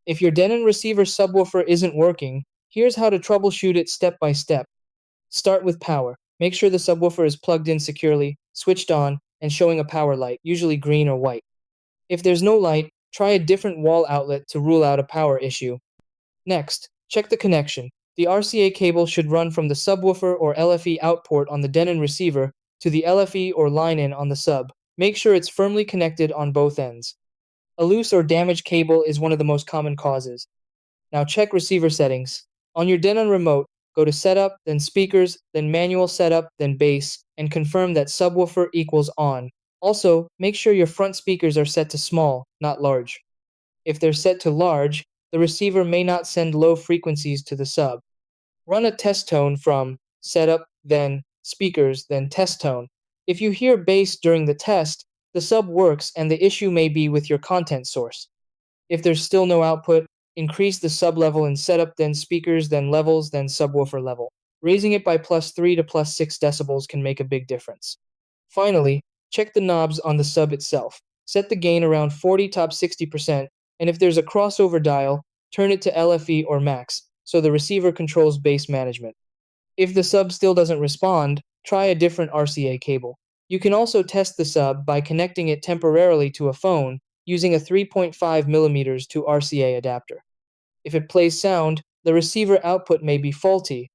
If your Denon receiver subwoofer isn't working, here's how to troubleshoot it step by step. Start with power. Make sure the subwoofer is plugged in securely, switched on, and showing a power light, usually green or white. If there's no light, try a different wall outlet to rule out a power issue. Next, check the connection. The RCA cable should run from the subwoofer or LFE out port on the Denon receiver to the LFE or line-in on the sub. Make sure it's firmly connected on both ends. A loose or damaged cable is one of the most common causes. Now check receiver settings. On your Denon remote, go to Setup, then Speakers, then Manual Setup, then Bass, and confirm that subwoofer equals on. Also, make sure your front speakers are set to small, not large. If they're set to large, the receiver may not send low frequencies to the sub. Run a test tone from Setup, then Speakers, then Test Tone. If you hear bass during the test, the sub works and the issue may be with your content source. If there's still no output, increase the sub level in Setup, then Speakers, then Levels, then Subwoofer level. Raising it by +3 to +6 decibels can make a big difference. Finally, check the knobs on the sub itself. Set the gain around 40 top 60%, and if there's a crossover dial, turn it to LFE or max, so the receiver controls bass management. If the sub still doesn't respond, try a different RCA cable. You can also test the sub by connecting it temporarily to a phone using a 3.5mm to RCA adapter. If it plays sound, the receiver output may be faulty,